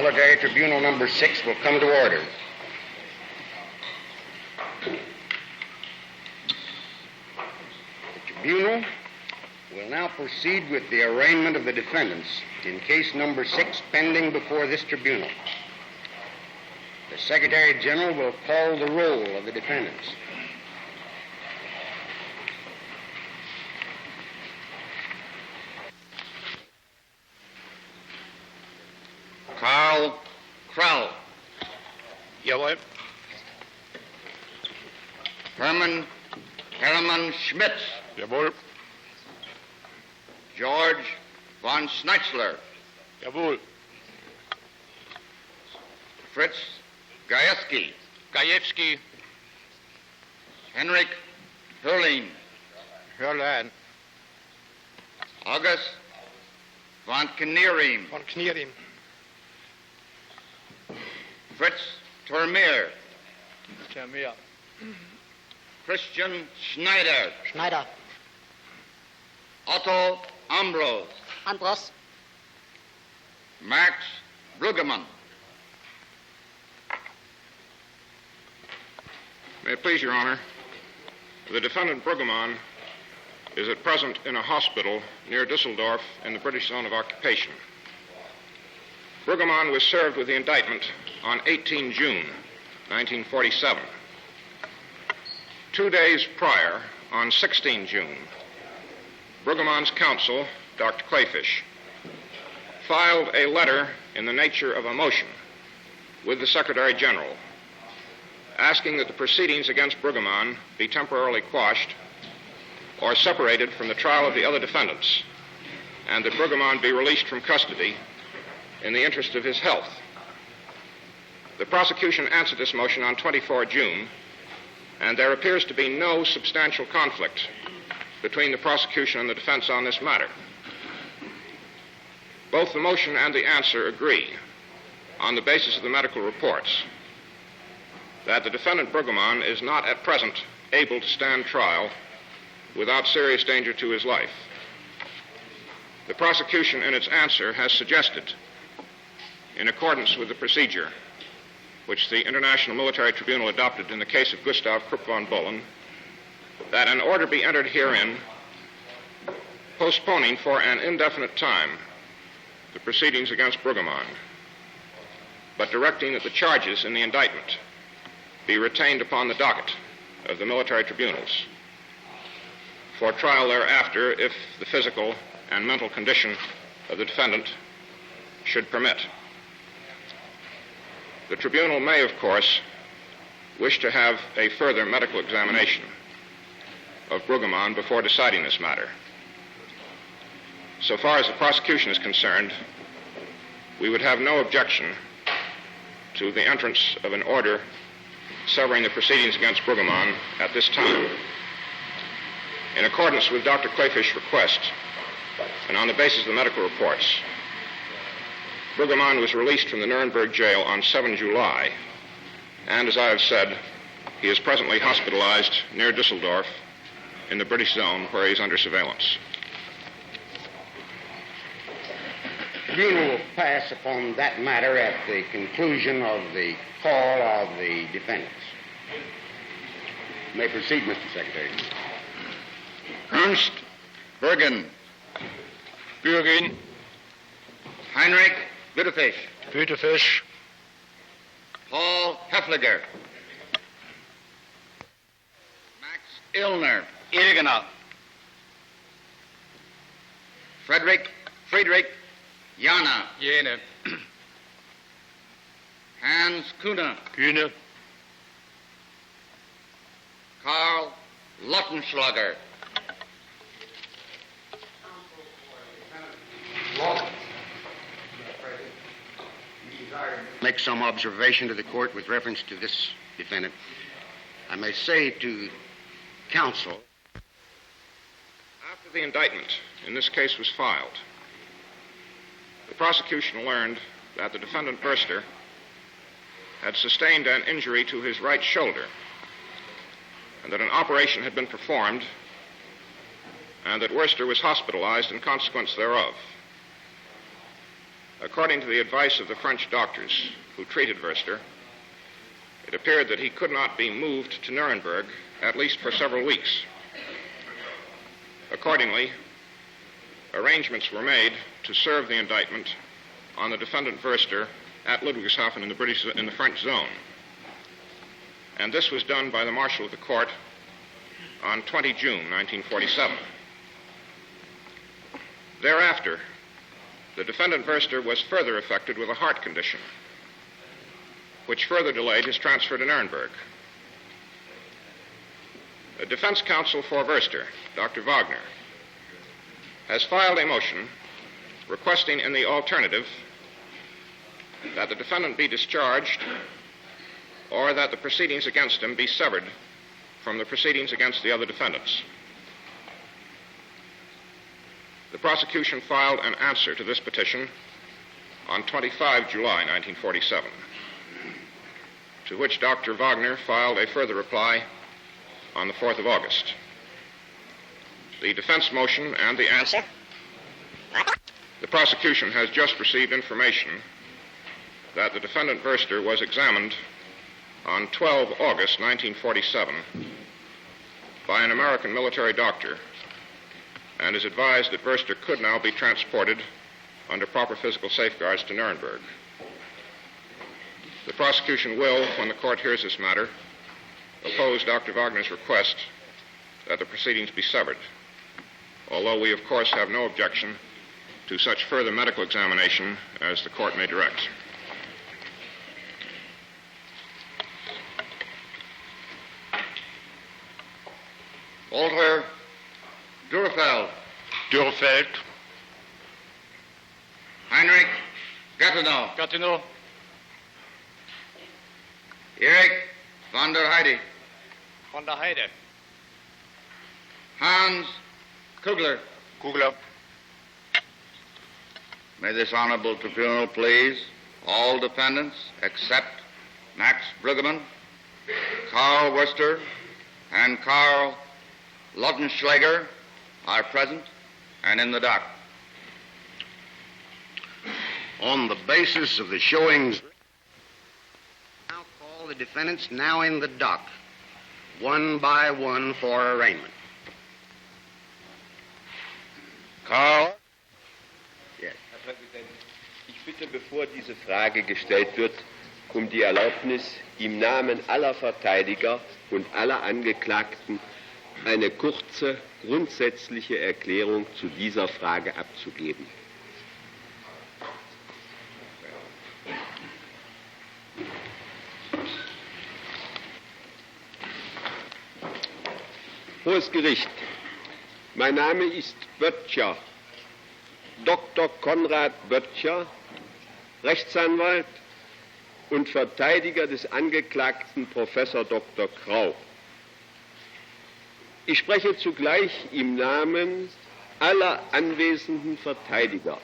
Military Tribunal number 6 will come to order. The tribunal will now proceed with the arraignment of the defendants in case number 6 pending before this tribunal. The Secretary General will call the roll of the defendants. Karl Krell. Jawohl. Hermann Schmitz. Jawohl. George von Schnitzler. Jawohl. Fritz Gajewski. Gajewski. Henrik Hörlein. Hörlein. August von Knierim. Von Knierim. Fritz Termeer. Termeer. Christian Schneider. Schneider. Otto Ambros. Ambros. Max Bruggemann. May it please Your Honor, the defendant Bruggemann is at present in a hospital near Düsseldorf in the British zone of occupation. Bruggemann was served with the indictment on 18 June, 1947. 2 days prior, on 16 June, Bruggemann's counsel, Dr. Clayfish, filed a letter in the nature of a motion with the Secretary General asking that the proceedings against Bruggemann be temporarily quashed or separated from the trial of the other defendants, and that Bruggemann be released from custody in the interest of his health. The prosecution answered this motion on 24 June, and there appears to be no substantial conflict between the prosecution and the defense on this matter. Both the motion and the answer agree, on the basis of the medical reports, that the defendant Bruggemann is not at present able to stand trial without serious danger to his life. The prosecution in its answer has suggested, in accordance with the procedure which the International Military Tribunal adopted in the case of Gustav Krupp von Bohlen, that an order be entered herein postponing for an indefinite time the proceedings against Bruggemann, but directing that the charges in the indictment be retained upon the docket of the military tribunals for trial thereafter if the physical and mental condition of the defendant should permit. The tribunal may, of course, wish to have a further medical examination of Bruggemann before deciding this matter. So far as the prosecution is concerned, we would have no objection to the entrance of an order severing the proceedings against Bruggemann at this time. In accordance with Dr. Clayfish's request, and on the basis of the medical reports, Bruggemann was released from the Nuremberg jail on 7 July, and as I have said, he is presently hospitalized near Düsseldorf in the British zone where he is under surveillance. The tribunal will pass upon that matter at the conclusion of the call of the defendants. You may proceed, Mr. Secretary. Ernst Bergen. Bürgin. Heinrich Lüdefisch. Lüdefisch. Paul Heffliger. Max Illner. Ilgener. Friedrich Jana. Jene. Hans Kühne. Kühne. Karl Lottenschlager. Make some observation to the court with reference to this defendant. I may say to counsel, After the indictment in this case was filed, the prosecution learned that the defendant Burster had sustained an injury to his right shoulder, and that an operation had been performed, and that Worcester was hospitalized in consequence thereof. according to the advice of the French doctors who treated Wurster, it appeared that he could not be moved to Nuremberg, at least for several weeks. Accordingly, arrangements were made to serve the indictment on the defendant Wurster at Ludwigshafen in the French zone. And this was done by the Marshal of the Court on 20 June 1947. Thereafter, the defendant Wurster was further affected with a heart condition, which further delayed his transfer to Nuremberg. The defense counsel for Wurster, Dr. Wagner, has filed a motion requesting in the alternative that the defendant be discharged or that the proceedings against him be severed from the proceedings against the other defendants. The prosecution filed an answer to this petition on 25 July 1947, to which Dr. Wagner filed a further reply on the 4th of August. The defense motion and the answer. The prosecution has just received information that the defendant Wurster was examined on 12 August 1947 by an American military doctor and is advised that Wurster could now be transported under proper physical safeguards to Nuremberg. The prosecution will, when the court hears this matter, oppose Dr. Wagner's request that the proceedings be severed, although we, of course, have no objection to such further medical examination as the court may direct. Walter Durfeld. Dürrfeld. Heinrich Gatineau. Gatineau. Erich von der Heide. Von der Heide. Hans Kugler. Kugler. May this honorable tribunal please all defendants except Max Bruggemann, Karl Wurster, and Karl Lautenschläger are present and in the dock. On the basis of the showings, now call the defendants now in the dock, one by one for arraignment. Karl? Herr Präsident, ich bitte, bevor diese Frage gestellt wird, um die Erlaubnis, im Namen aller Verteidiger und aller Angeklagten eine kurze, grundsätzliche Erklärung zu dieser Frage abzugeben. Hohes Gericht, mein Name ist Böttcher, Dr. Konrad Böttcher, Rechtsanwalt und Verteidiger des Angeklagten Professor Dr. Krau. Ich spreche zugleich im Namen aller anwesenden Verteidiger.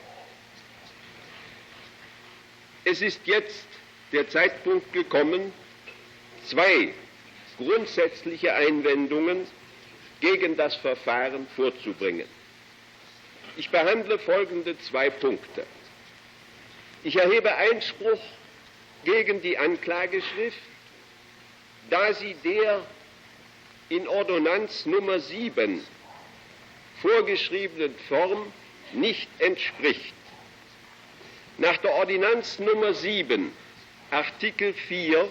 Es ist jetzt der Zeitpunkt gekommen, zwei grundsätzliche Einwendungen gegen das Verfahren vorzubringen. Ich behandle folgende zwei Punkte. Ich erhebe Einspruch gegen die Anklageschrift, da sie der in Ordonnanz Nummer 7 vorgeschriebenen Form nicht entspricht. Nach der Ordonnanz Nummer 7, Artikel 4,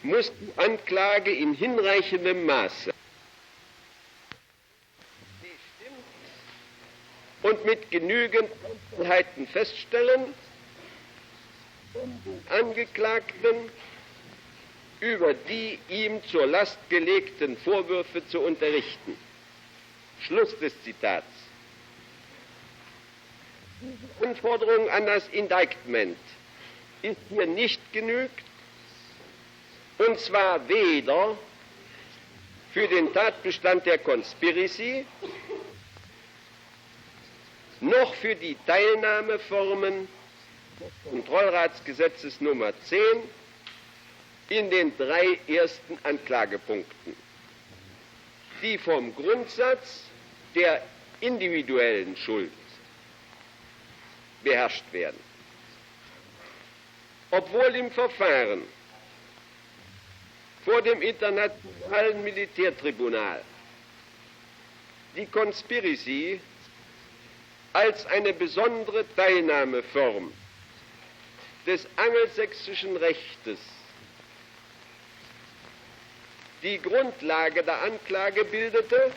muss die Anklage in hinreichendem Maße und mit genügend Einzelheiten feststellen, um den Angeklagten über die ihm zur Last gelegten Vorwürfe zu unterrichten. Schluss des Zitats. Diese Anforderung an das Indictment ist hier nicht genügt, und zwar weder für den Tatbestand der Conspiracy noch für die Teilnahmeformen des Kontrollratsgesetzes Nummer 10 in den drei ersten Anklagepunkten, die vom Grundsatz der individuellen Schuld beherrscht werden. Obwohl im Verfahren vor dem Internationalen Militärtribunal die Conspiracy als eine besondere Teilnahmeform des angelsächsischen Rechtes die Grundlage der Anklage bildete,